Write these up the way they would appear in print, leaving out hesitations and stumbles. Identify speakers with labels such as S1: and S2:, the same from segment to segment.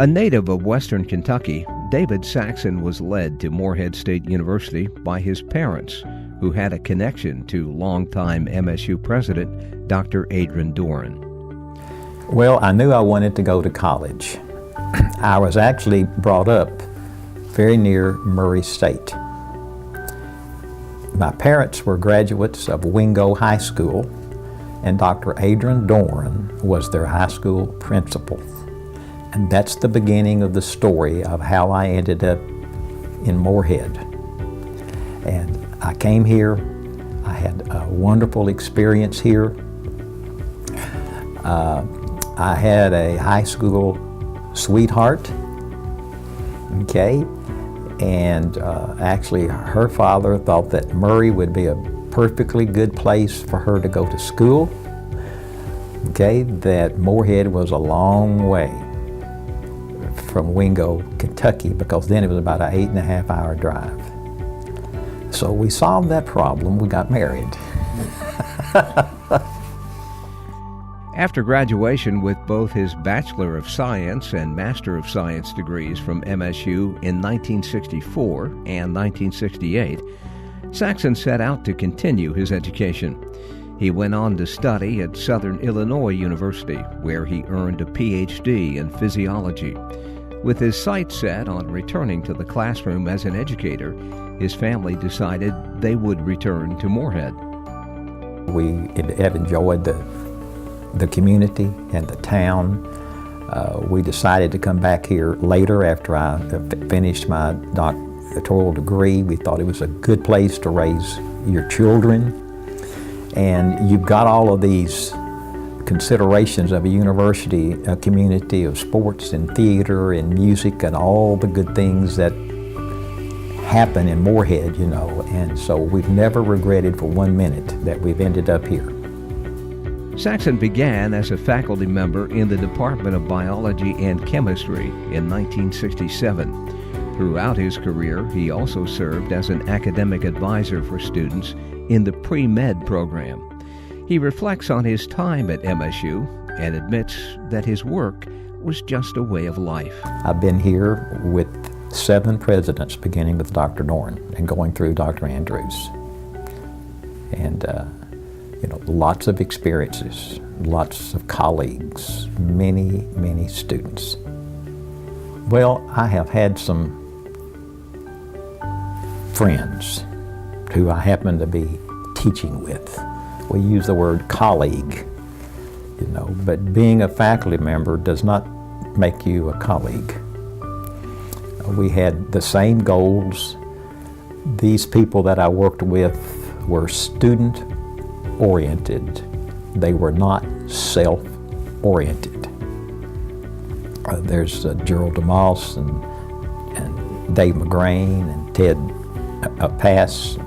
S1: A native of western Kentucky, David Saxon was led to Morehead State University by his parents, who had a connection to longtime MSU president, Dr. Adrian Doran.
S2: Well, I knew I wanted to go to college. I was actually brought up very near Murray State. My parents were graduates of Wingo High School, and Dr. Adrian Doran was their high school principal. And that's the beginning of the story of how I ended up in Morehead. And I came here, I had a wonderful experience here. I had a high school sweetheart, okay? And actually her father thought that Murray would be a perfectly good place for her to go to school, okay? That Morehead was a long way from Wingo, Kentucky, because then it was about an 8.5-hour drive. So we solved that problem, we got married.
S1: After graduation with both his Bachelor of Science and Master of Science degrees from MSU in 1964 and 1968, Saxon set out to continue his education. He went on to study at Southern Illinois University, where he earned a PhD in physiology. With his sights set on returning to the classroom as an educator, his family decided they would return to Morehead.
S2: We have enjoyed the community and the town. We decided to come back here later after I finished my doctoral degree. We thought it was a good place to raise your children. And you've got all of these considerations of a university, a community of sports and theater and music and all the good things that happen in Morehead, you know. And so we've never regretted for 1 minute that we've ended up here.
S1: Saxon began as a faculty member in the Department of Biology and Chemistry in 1967. Throughout his career, he also served as an academic advisor for students in the pre-med program. He reflects on his time at MSU and admits that his work was just a way of life.
S2: I've been here with 7 presidents, beginning with Dr. Doran and going through Dr. Andrews. And you know, lots of experiences, lots of colleagues, many, many students. Well, I have had some friends who I happen to be teaching with. We use the word colleague, you know, but being a faculty member does not make you a colleague. We had the same goals. These people that I worked with were student-oriented. They were not self-oriented. There's Gerald DeMoss and Dave McGrain and Ted Pass.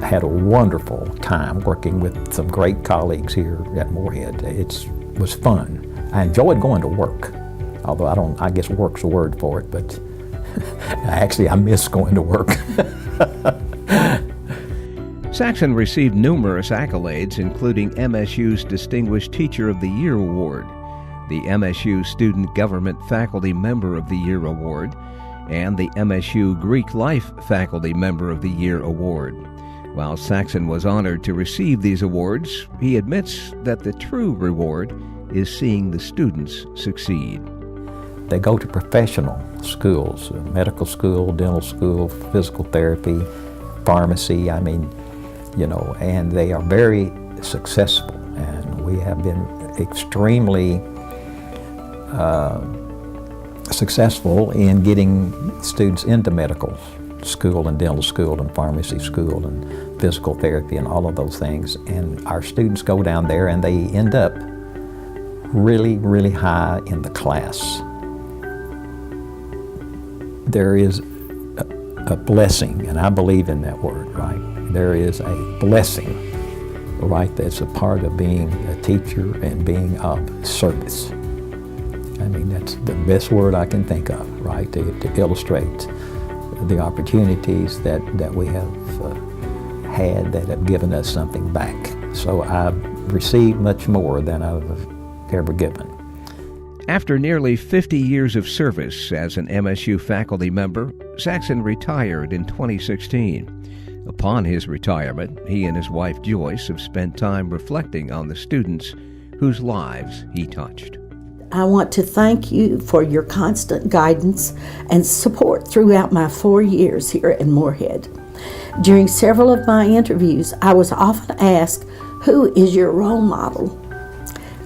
S2: Had a wonderful time working with some great colleagues here at Morehead. It was fun. I enjoyed going to work, although I guess work's a word for it, but actually I miss going to work.
S1: Saxon received numerous accolades, including MSU's Distinguished Teacher of the Year Award, the MSU Student Government Faculty Member of the Year Award, and the MSU Greek Life Faculty Member of the Year Award. While Saxon was honored to receive these awards, he admits that the true reward is seeing the students succeed.
S2: They go to professional schools, medical school, dental school, physical therapy, pharmacy, I mean, you know, and they are very successful. And we have been extremely successful in getting students into medical school and dental school and pharmacy school and physical therapy and all of those things. And our students go down there and they end up really, really high in the class. There is a blessing, and I believe in that word, right? There is a blessing, right, that's a part of being a teacher and being of service. I mean, that's the best word I can think of, right, to illustrate the opportunities that we have had that have given us something back. So I've received much more than I've ever given.
S1: After nearly 50 years of service as an MSU faculty member, Saxon retired in 2016. Upon his retirement, he and his wife Joyce have spent time reflecting on the students whose lives he touched.
S3: I want to thank you for your constant guidance and support throughout my 4 years here at Morehead. During several of my interviews, I was often asked, "Who is your role model?"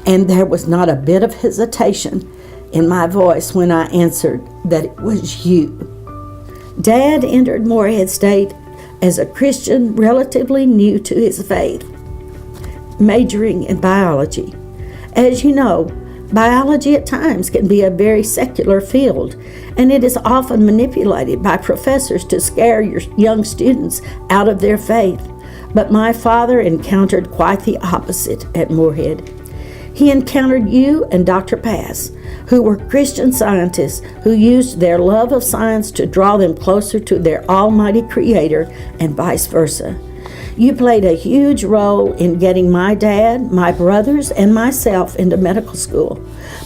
S3: And there was not a bit of hesitation in my voice when I answered that it was you. Dad entered Morehead State as a Christian relatively new to his faith, majoring in biology. As you know, biology at times can be a very secular field, and it is often manipulated by professors to scare your young students out of their faith. But my father encountered quite the opposite at Morehead. He encountered you and Dr. Pass, who were Christian scientists who used their love of science to draw them closer to their almighty Creator and vice versa. You played a huge role in getting my dad, my brothers, and myself into medical school,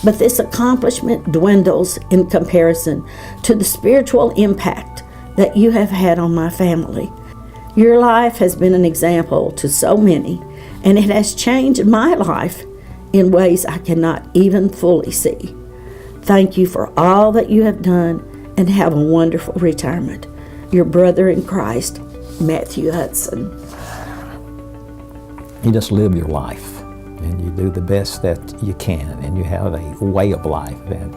S3: but this accomplishment dwindles in comparison to the spiritual impact that you have had on my family. Your life has been an example to so many, and it has changed my life in ways I cannot even fully see. Thank you for all that you have done, and have a wonderful retirement. Your brother in Christ, Matthew Hudson.
S2: You just live your life, and you do the best that you can, and you have a way of life. And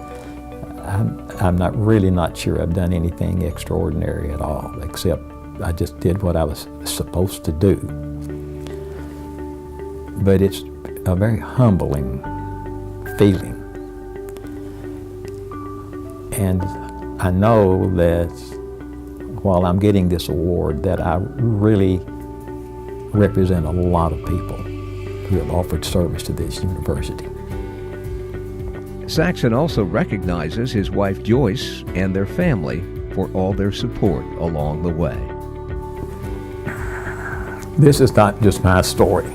S2: I'm not sure I've done anything extraordinary at all, except I just did what I was supposed to do. But it's a very humbling feeling. And I know that while I'm getting this award, that I really represent a lot of people who have offered service to this university.
S1: Saxon also recognizes his wife Joyce and their family for all their support along the way.
S2: This is not just my story.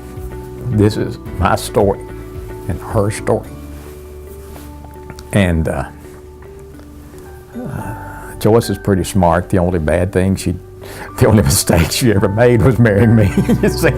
S2: This is my story and her story. And Joyce is pretty smart. The only mistake she ever made was marrying me. You see?